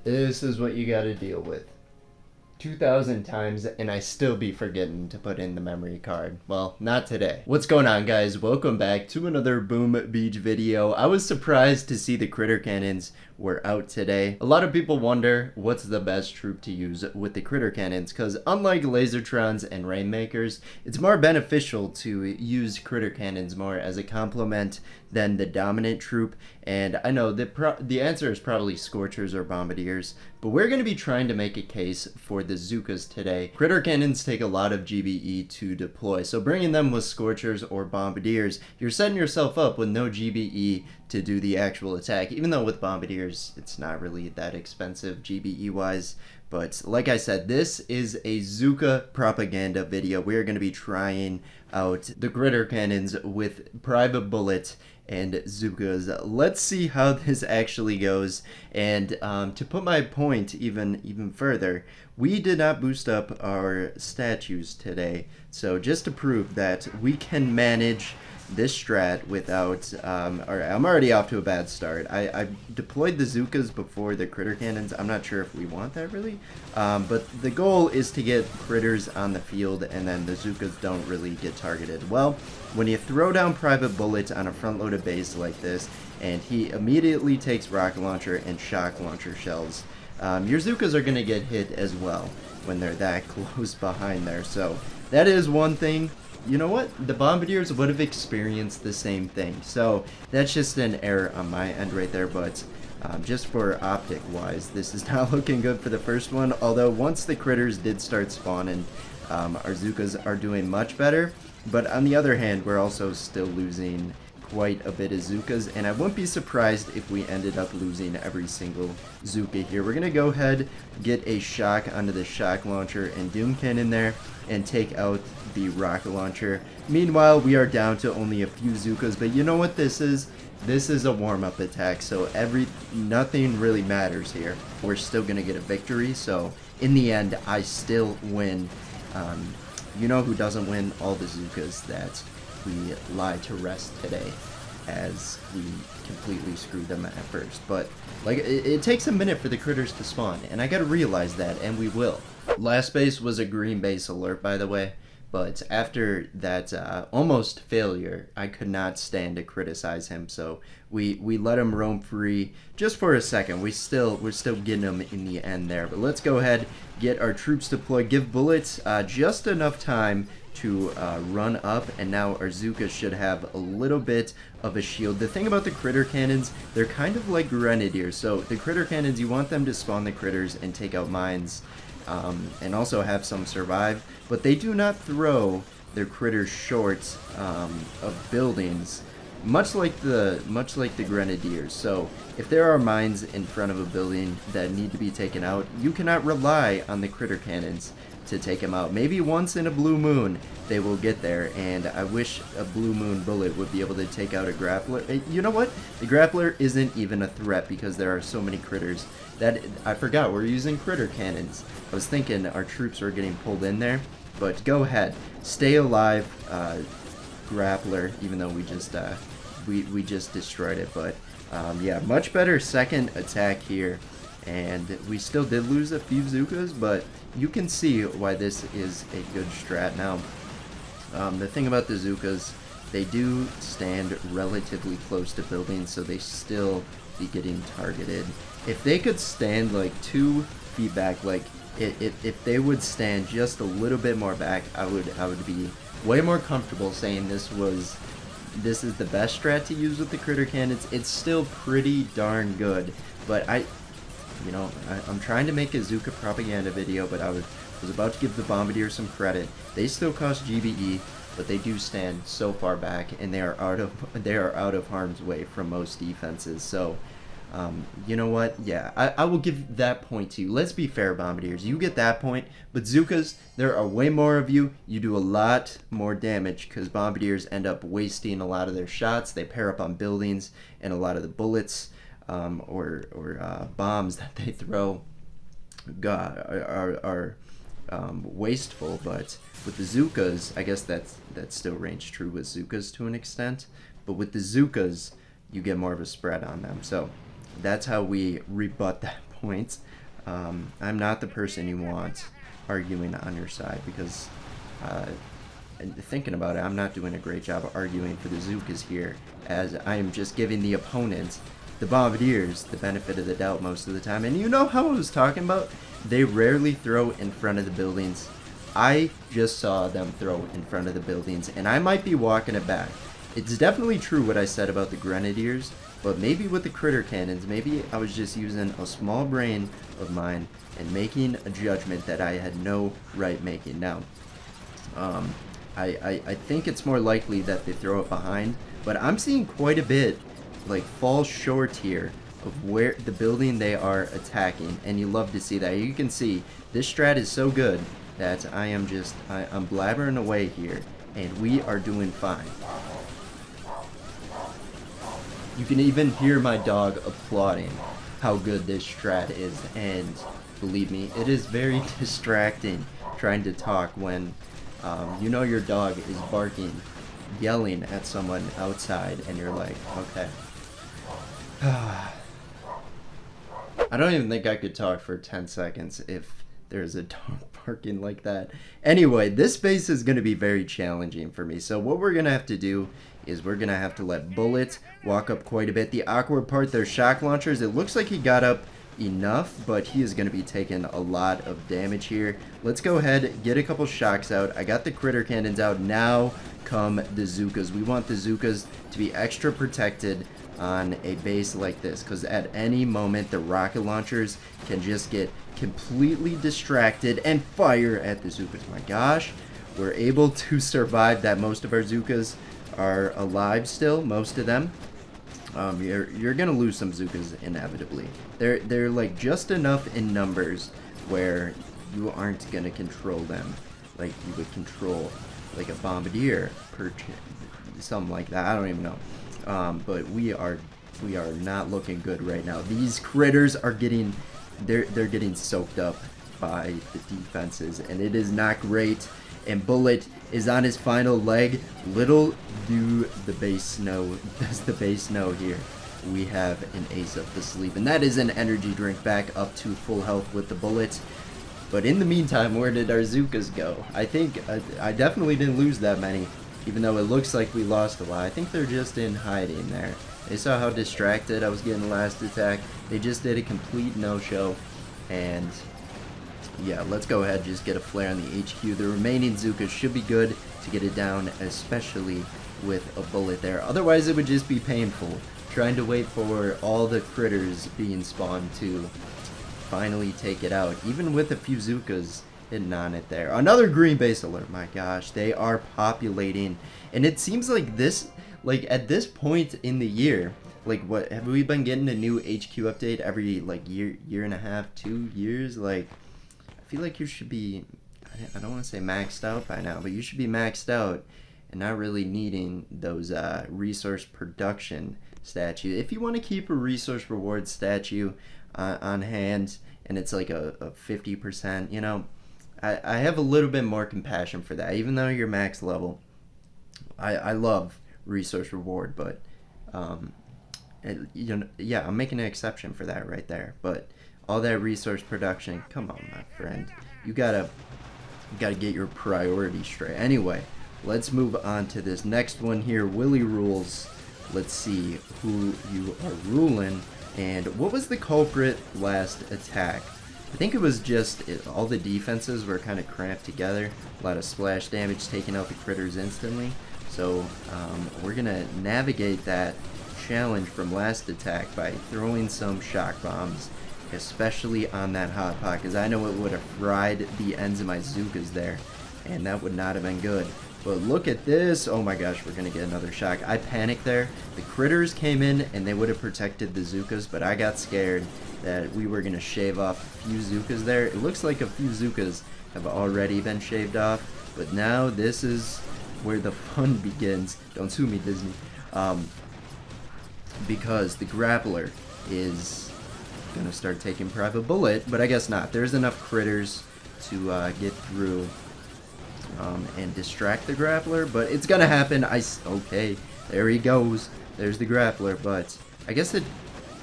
This is what you gotta deal with. 2,000 times and I still be forgetting to put in the memory card. Well, not today. What's going on, guys? Welcome back to another Boom Beach video. I was surprised to see the critter cannons were out today. A lot of people wonder what's the best troop to use with the critter cannons, because unlike lasertrons and rainmakers, it's more beneficial to use critter cannons more as a complement than the dominant troop. And I know the answer is probably Scorchers or Bombardiers, but we're going to be trying to make a case for the Zookas today. Critter cannons take a lot of GBE to deploy, so bringing them with Scorchers or Bombardiers, you're setting yourself up with no GBE to do the actual attack, even though with Bombardiers it's not really that expensive GBE wise. But like I said, this is a Zooka propaganda video. We're going to be trying out the critter cannons with Private Bullet and Zookas. Let's see how this actually goes. And to put my point even further, we did not boost up our statues today. So just to prove that we can manage this strat without, or I'm already off to a bad start. I deployed the Zookas before the critter cannons. I'm not sure if we want that really, but the goal is to get critters on the field and then the Zookas don't really get targeted. Well, when you throw down Private Bullet on a front-loaded base like this, and he immediately takes rocket launcher and shock launcher shells, your Zookas are going to get hit as well when they're that close behind there. So that is one thing. You know what? The Bombardiers would have experienced the same thing. So that's just an error on my end right there. But just for optic wise, this is not looking good for the first one. Although once the critters did start spawning, our Zookas are doing much better. But on the other hand, we're also still losing quite a bit of Zookas, and I wouldn't be surprised if we ended up losing every single Zooka here. We're gonna go ahead, get a shock onto the shock launcher and Doom Cannon there, and take out the rocket launcher. Meanwhile, we are down to only a few Zookas, but you know what this is? This is a warm-up attack, so nothing really matters here. We're still gonna get a victory, so in the end, I still win. You know who doesn't win? All the Zookas that we lied to rest today, as we completely screwed them at first. But like, it takes a minute for the critters to spawn, and I gotta realize that, and we will. Last base was a green base alert, by the way, but after that almost failure, I could not stand to criticize him, so we let him roam free just for a second. We're still getting him in the end there. But let's go ahead, get our troops deployed, give bullets just enough time to run up, and now our Zookas should have a little bit of a shield. The thing about the critter cannons, they're kind of like grenadiers. So the critter cannons, you want them to spawn the critters and take out mines, and also have some survive, but they do not throw their critters short of buildings, much like the grenadiers. So if there are mines in front of a building that need to be taken out, you cannot rely on the critter cannons to take them out. Maybe once in a blue moon they will get there, and I wish a blue moon bullet would be able to take out a grappler. You know what? The grappler isn't even a threat because there are so many critters. That I forgot we're using critter cannons. I was thinking our troops were getting pulled in there, but go ahead, stay alive, grappler. Even though we just destroyed it, but yeah, much better second attack here. And we still did lose a few Zookas, but you can see why this is a good strat. Now, the thing about the Zookas, they do stand relatively close to buildings, so they still be getting targeted. If they could stand like 2 feet back, like if they would stand just a little bit more back, I would be way more comfortable saying this is the best strat to use with the critter cannons. It's still pretty darn good, but I'm trying to make a Zooka propaganda video, but I was about to give the Bombardier some credit. They still cost GBE, but they do stand so far back, and they are out of harm's way from most defenses. So, you know what? Yeah, I will give that point to you. Let's be fair, Bombardiers. You get that point, but Zookas, there are way more of you. You do a lot more damage because Bombardiers end up wasting a lot of their shots. They pair up on buildings, and a lot of the bullets or bombs that they throw are wasteful. But with the Zookas, I guess that still rings true with Zookas to an extent. But with the Zookas, you get more of a spread on them. So that's how we rebut that point. I'm not the person you want arguing on your side, because and thinking about it, I'm not doing a great job of arguing for the Zookas here, as I am just giving the opponent, the Bombardiers, the benefit of the doubt most of the time. And you know how I was talking about? They rarely throw in front of the buildings. I just saw them throw in front of the buildings, and I might be walking it back. It's definitely true what I said about the Grenadiers, but maybe with the critter cannons, maybe I was just using a small brain of mine and making a judgment that I had no right making. Now, I think it's more likely that they throw it behind, but I'm seeing quite a bit like fall short here of where the building they are attacking, and you love to see that. You can see this strat is so good that I'm blabbering away here, and we are doing fine. You can even hear my dog applauding how good this strat is, and believe me, it is very distracting trying to talk when you know your dog is barking, yelling at someone outside, and you're like, okay. I don't even think I could talk for 10 seconds if there's a dog barking like that. Anyway, this base is going to be very challenging for me. So what we're going to have to do is we're going to have to let Bullet walk up quite a bit. The awkward part, their shock launchers, it looks like he got up enough, but he is going to be taking a lot of damage here. Let's go ahead, get a couple shocks out. I got the critter cannons out. Now come the Zookas. We want the Zookas to be extra protected on a base like this, because at any moment the rocket launchers can just get completely distracted and fire at the Zookas. My gosh, we're able to survive that. Most of our Zookas are alive still, most of them. You're gonna lose some Zookas inevitably. They're like just enough in numbers where you aren't gonna control them like you would control like a Bombardier per something like that. I don't even know. But we are not looking good right now. These critters are getting they're getting soaked up by the defenses, and it is not great. And Bullet is on his final leg. Little do the base know, does the base know here, we have an ace up the sleeve, and that is an energy drink back up to full health with the Bullet. But in the meantime, where did our Zookas go? I think I definitely didn't lose that many, even though it looks like we lost a lot. I think they're just in hiding there. They saw how distracted I was getting last attack. They just did a complete no-show, and yeah, let's go ahead and just get a flare on the HQ. The remaining Zookas should be good to get it down, especially with a Bullet there. Otherwise, it would just be painful trying to wait for all the critters being spawned to finally take it out, even with a few Zookas hidden on it there. Another green base alert. My gosh, they are populating, and it seems like this, like at this point in the year, like what have we been getting a new HQ update every like year and a half, 2 years? Like I feel like you should be, I don't want to say maxed out by now, but you should be maxed out and not really needing those resource production statue. If you want to keep a resource reward statue on hand, and it's like a 50%, you know, I have a little bit more compassion for that. Even though you're max level, I love resource reward, but you know, yeah, I'm making an exception for that right there. But all that resource production, come on, my friend, you gotta get your priorities straight. Anyway, let's move on to this next one here. Willie rules. Let's see who you are ruling. And what was the culprit last attack? I think it was just all the defenses were kind of cramped together. A lot of splash damage, taking out the critters instantly. So we're gonna navigate that challenge from last attack by throwing some shock bombs, especially on that hot pot, because I know it would have fried the ends of my Zookas there, and that would not have been good. But look at this. Oh my gosh, we're gonna get another shock. I panicked there. The critters came in and they would have protected the Zookas, but I got scared that we were gonna shave off a few Zookas there. It looks like a few Zookas have already been shaved off, but now this is where the fun begins. Don't sue me, Disney. Because the grappler is gonna start taking Private Bullet, but I guess not. There's enough critters to get through and distract the grappler, but it's gonna happen. Okay, there he goes. There's the grappler, but I guess it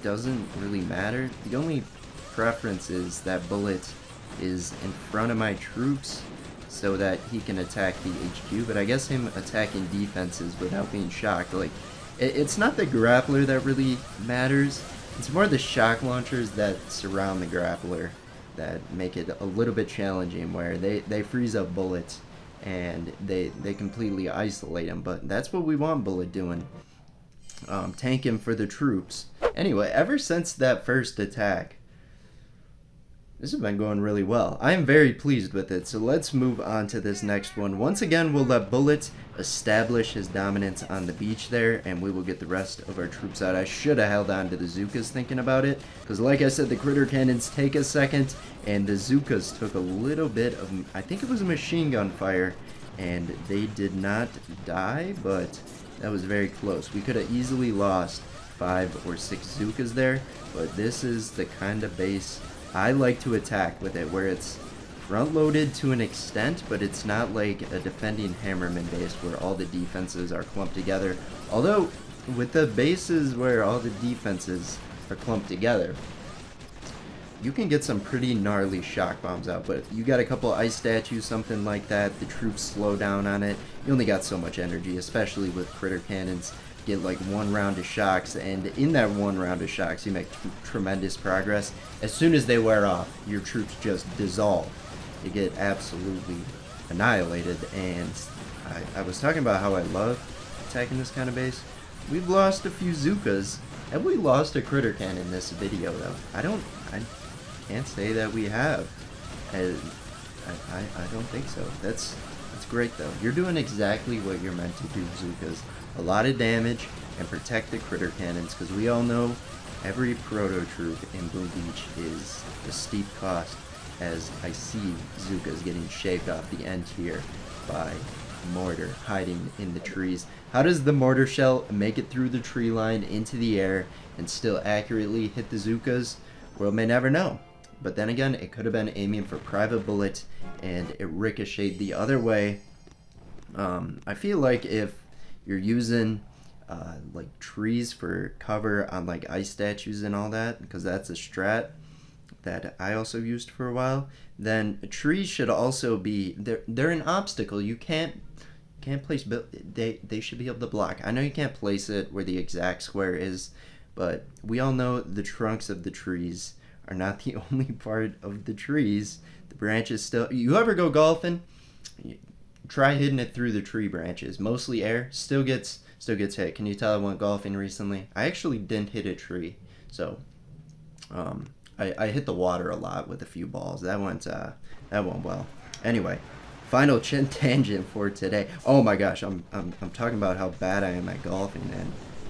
doesn't really matter. The only preference is that Bullet is in front of my troops so that he can attack the HQ, but I guess him attacking defenses without being shocked, like, it's not the grappler that really matters, it's more the shock launchers that surround the grappler that make it a little bit challenging, where they freeze up Bullet and they completely isolate him. But that's what we want Bullet doing, tanking for the troops. Anyway, ever since that first attack, this has been going really well. I am very pleased with it, so let's move on to this next one. Once again, we'll let Bullet establish his dominance on the beach there, and we will get the rest of our troops out. I should have held on to the Zookas thinking about it, because like I said, the critter cannons take a second, and the Zookas took a little bit of, I think it was a machine gun fire, and they did not die, but that was very close. We could have easily lost 5 or 6 Zookas there, but this is the kind of base I like to attack with it, where it's front-loaded to an extent, but it's not like a defending Hammerman base where all the defenses are clumped together. Although, with the bases where all the defenses are clumped together, you can get some pretty gnarly shock bombs out, but you got a couple ice statues, something like that, the troops slow down on it. You only got so much energy, especially with critter cannons. Get like 1 round of shocks, and in that 1 round of shocks you make tremendous progress. As soon as they wear off, your troops just dissolve. You get absolutely annihilated. And I was talking about how I love attacking this kind of base. We've lost a few Zookas. Have we lost a critter cannon in this video though? I can't say that we have. I don't think so. That's great though. You're doing exactly what you're meant to do, Zookas. A lot of damage and protect the critter cannons, because we all know every proto troop in Boom Beach is a steep cost, as I see Zookas getting shaved off the end here by mortar hiding in the trees. How does the mortar shell make it through the tree line into the air and still accurately hit the Zookas? World may never know. But then again, it could have been aiming for Private Bullet and it ricocheted the other way. I feel like if you're using like trees for cover on like ice statues and all that, because that's a strat that I also used for a while, then trees should also be, they're an obstacle. You can't place, they should be able to block. I know you can't place it where the exact square is, but we all know the trunks of the trees are not the only part of the trees. The branches still, you ever go golfing? Try hitting it through the tree branches. Mostly air, still gets hit. Can you tell I went golfing recently? I actually didn't hit a tree, so I hit the water a lot with a few balls. That went well. Anyway, final tangent for today. Oh my gosh, I'm talking about how bad I am at golfing,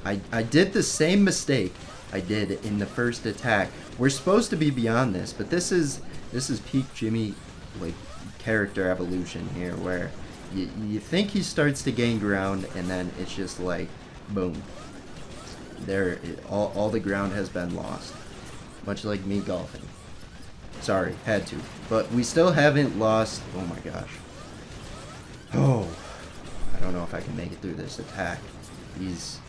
and I did the same mistake I did in the first attack. We're supposed to be beyond this, but this is peak Jimmy like character evolution here, where you think he starts to gain ground, and then it's just like, boom. All the ground has been lost. Much like me golfing. Sorry, had to. But we still haven't lost, oh my gosh. Oh, I don't know if I can make it through this attack. These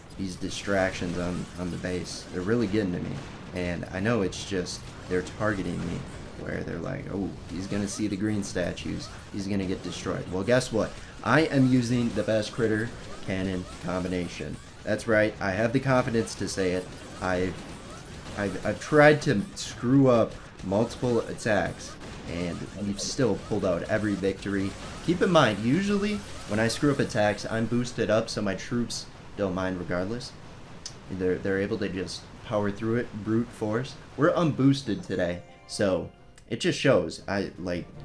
distractions on the base, they're really getting to me. And I know it's just, they're targeting me, where they're like, oh, he's going to see the green statues, he's going to get destroyed. Well, guess what? I am using the best critter cannon combination. That's right, I have the confidence to say it. I've tried to screw up multiple attacks, and we've still pulled out every victory. Keep in mind, usually when I screw up attacks, I'm boosted up, so my troops don't mind regardless. They're able to just power through it, brute force. We're unboosted today, so it just shows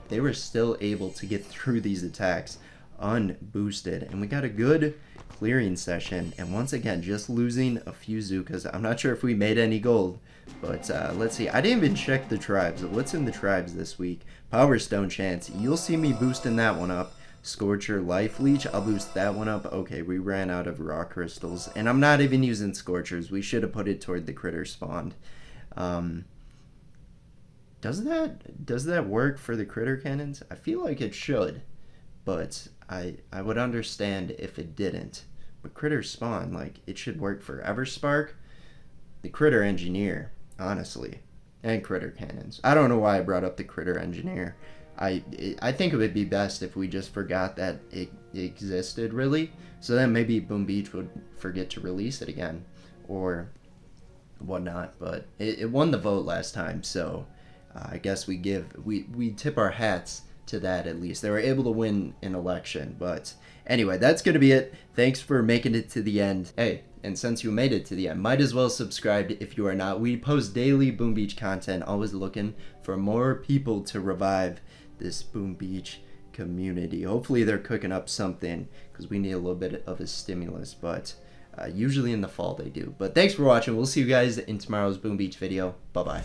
they were still able to get through these attacks unboosted, and we got a good clearing session. And once again, just losing a few Zookas. I'm not sure if we made any gold, but let's see. I didn't even check the tribes. What's in the tribes this week? Power Stone Chance. You'll see me boosting that one up. Scorcher Life Leech, I'll boost that one up. Okay, we ran out of raw crystals, and I'm not even using Scorchers. We should have put it toward the critter spawned. Does that work for the critter cannons? I feel like it should, but I would understand if it didn't. But critter spawn, like, it should work for Everspark. The critter engineer, honestly, and critter cannons. I don't know why I brought up the critter engineer. I think it would be best if we just forgot that it existed, really. So then maybe Boom Beach would forget to release it again or whatnot. But it won the vote last time, so I guess we tip our hats to that. At least they were able to win an election. But anyway, that's gonna be it. Thanks for making it to the end. Hey, and since you made it to the end, might as well subscribe if you are not. We post daily Boom Beach content, always looking for more people to revive this Boom Beach community. Hopefully they're cooking up something, because we need a little bit of a stimulus, but usually in the fall they do. But thanks for watching. We'll see you guys in tomorrow's Boom Beach video. Bye bye.